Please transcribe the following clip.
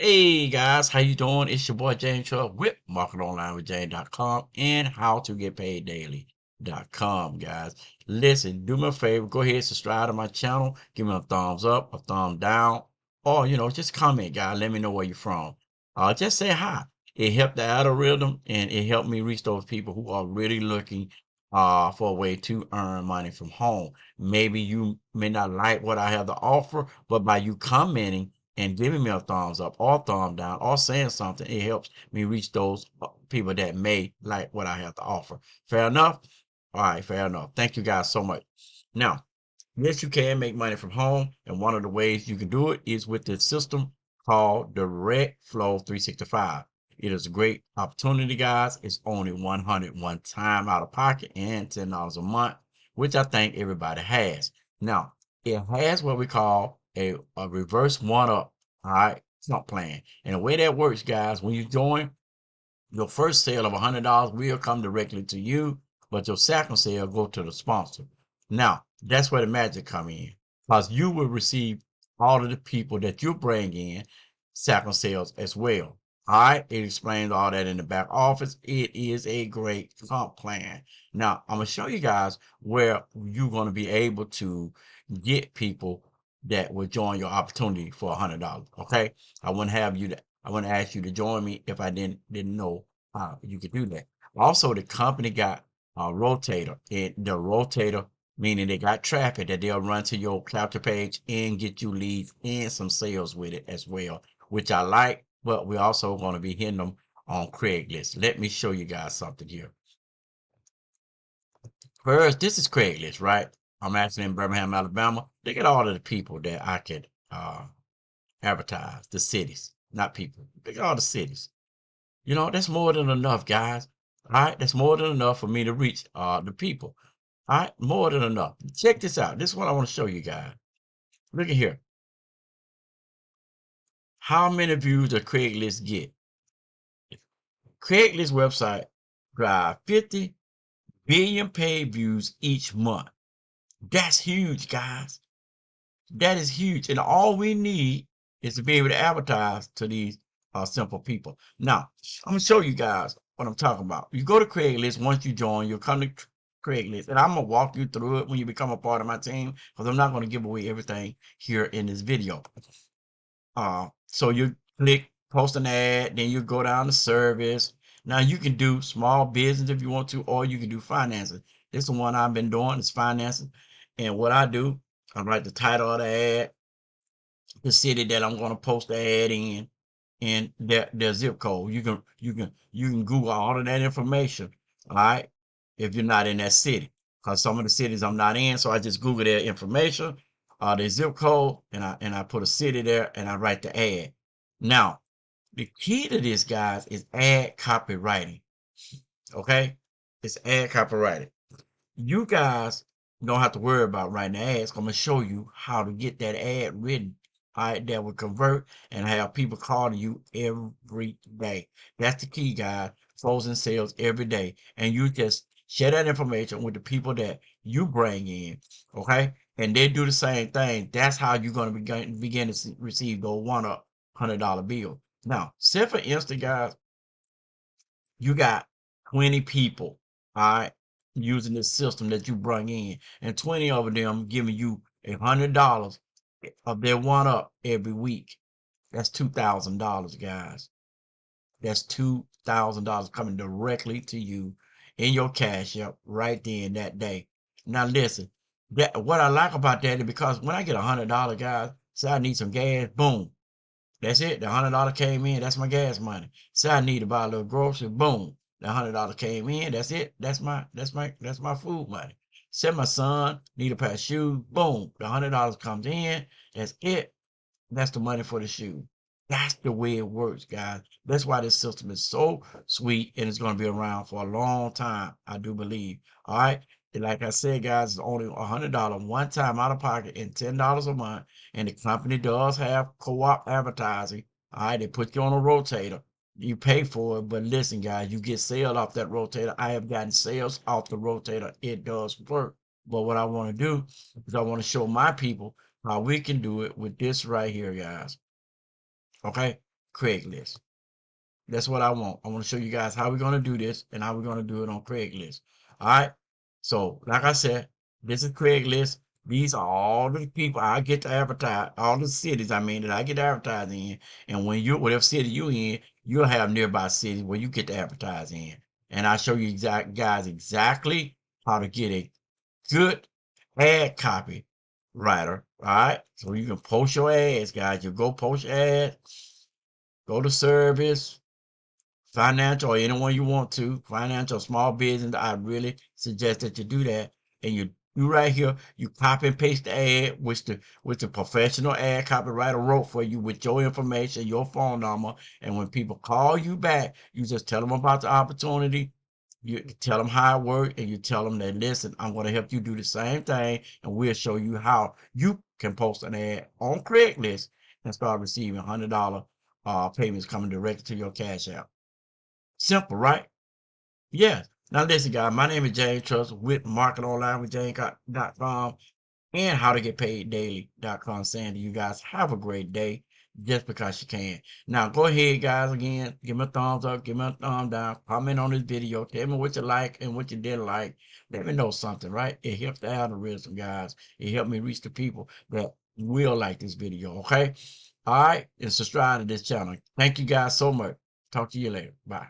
Hey guys, how you doing? It's your boy James Truss with marketonlinewithjames.com and howtogetpaiddaily.com, guys. Listen, do me a favor, go ahead and subscribe to my channel, give me a thumbs up, a thumb down, or just comment, guys. Let me know where you're from. Just say hi. It helped the algorithm and it helped me reach those people who are really looking for a way to earn money from home. Maybe you may not like what I have to offer, but by you commenting and giving me a thumbs up or thumb down or saying something, it helps me reach those people that may like what I have to offer. Fair enough? All right, fair enough. Thank you guys so much. Now, yes, you can make money from home, and one of the ways you can do it is with this system called Directflow365. It is a great opportunity, guys. It's only 101 time out of pocket and $10 a month, which I think everybody has. Now, it has what we call a reverse one-up, all right, slump plan. And the way that works, guys, when you join, your first sale of $100 will come directly to you, but your second sale go to the sponsor. Now, that's where the magic come in, because you will receive all of the people that you bring in second sales as well. All right, it explains all that in the back office. It is a great comp plan. Now, I'm gonna show you guys where you're gonna be able to get people that will join your opportunity for $100. Okay, I wouldn't have you to I wouldn't ask you to join me if I didn't know you could do that. Also, the company got a rotator, and the rotator meaning they got traffic that they'll run to your capture page and get you leads and some sales with it as well, which I like. But we're also going to be hitting them on Craigslist. Let me show you guys something here. First, this is Craigslist, right? I'm actually in Birmingham, Alabama. Look at all of the people that I could advertise, the cities, not people. Look at all the cities. That's more than enough, guys. All right, that's more than enough for me to reach the people. All right, more than enough. Check this out. This is what I want to show you guys. Look at here. How many views does Craigslist get? Craigslist website drive 50 billion page views each month. That's huge, guys. That is huge. And all we need is to be able to advertise to these simple people. Now, I'm going to show you guys what I'm talking about. You go to Craigslist. Once you join, you'll come to Craigslist. And I'm going to walk you through it when you become a part of my team, because I'm not going to give away everything here in this video. So you click post an ad, then you go down to service. Now you can do small business if you want to, or you can do finances. This is the one I've been doing, is finances. And what I do, I write the title of the ad, the city that I'm going to post the ad in, and their zip code. You can Google all of that information, all right, if you're not in that city. Because some of the cities I'm not in, so I just Google their information, their zip code, and I put a city there and I write the ad. Now, the key to this, guys, is ad copywriting. Okay? It's ad copywriting. You guys don't have to worry about writing the ads. I'm gonna show you how to get that ad written, all right, that will convert and have people calling you every day. That's the key, guys. Closing sales every day, and you just share that information with the people that you bring in, okay? And they do the same thing. That's how you're gonna begin to receive those one-up $100 bill. Now, say for instance, guys, you got 20 people, all right, using this system that you bring in, and 20 of them giving you $100 of their one up every week. That's $2,000, guys. That's $2,000 coming directly to you in your cash app right then that day. Now listen, that what I like about that is because when I get $100, guys, say I need some gas, boom, that's it. The $100 came in. That's my gas money. Say I need to buy a little grocery. Boom. The $100 came in. That's it. That's my food money. Say my son need a pair of shoes. Boom. The $100 comes in. That's it. That's the money for the shoe. That's the way it works, guys. That's why this system is so sweet and it's going to be around for a long time, I do believe. All right. And like I said, guys, it's only $100 one time out of pocket and $10 a month. And the company does have co-op advertising. All right. They put you on a rotator. You pay for it. But listen, guys, you get sales off that rotator. I have gotten sales off the rotator. It does work. But what I want to do is I want to show my people how we can do it with this right here, guys. Okay. Craigslist. That's what I want. I want to show you guys how we're going to do this and how we're going to do it on Craigslist. All right. So, like I said, this is Craigslist. These are all the people I get to advertise, all the cities I mean that I get to advertise in. And when you, whatever city you in, you'll have nearby cities where you get to advertise in. And I show you guys exactly how to get a good ad copy writer. All right. So you can post your ads, guys. You go post your ads, go to service, financial, or anyone you want to, financial, small business. I really suggest that you do that. And you do right here, you copy and paste the ad, which the professional ad copywriter wrote for you with your information, your phone number. And when people call you back, you just tell them about the opportunity. You tell them how it works, and you tell them that, listen, I'm going to help you do the same thing, and we'll show you how you can post an ad on Craigslist and start receiving $100 payments coming directly to your Cash App. Simple, right? Yes. Now listen, guys, my name is James Truss with Market Online with James.com and How to Get Paid Daily.com, saying to you guys, have a great day just because you can. Now go ahead, guys, again, give me a thumbs up, give me a thumb down, comment on this video, tell me what you like and what you didn't like. Let me know something, right? It helps the algorithm, guys. It helped me reach the people that will like this video, okay? All right, and subscribe to this channel. Thank you guys so much. Talk to you later. Bye.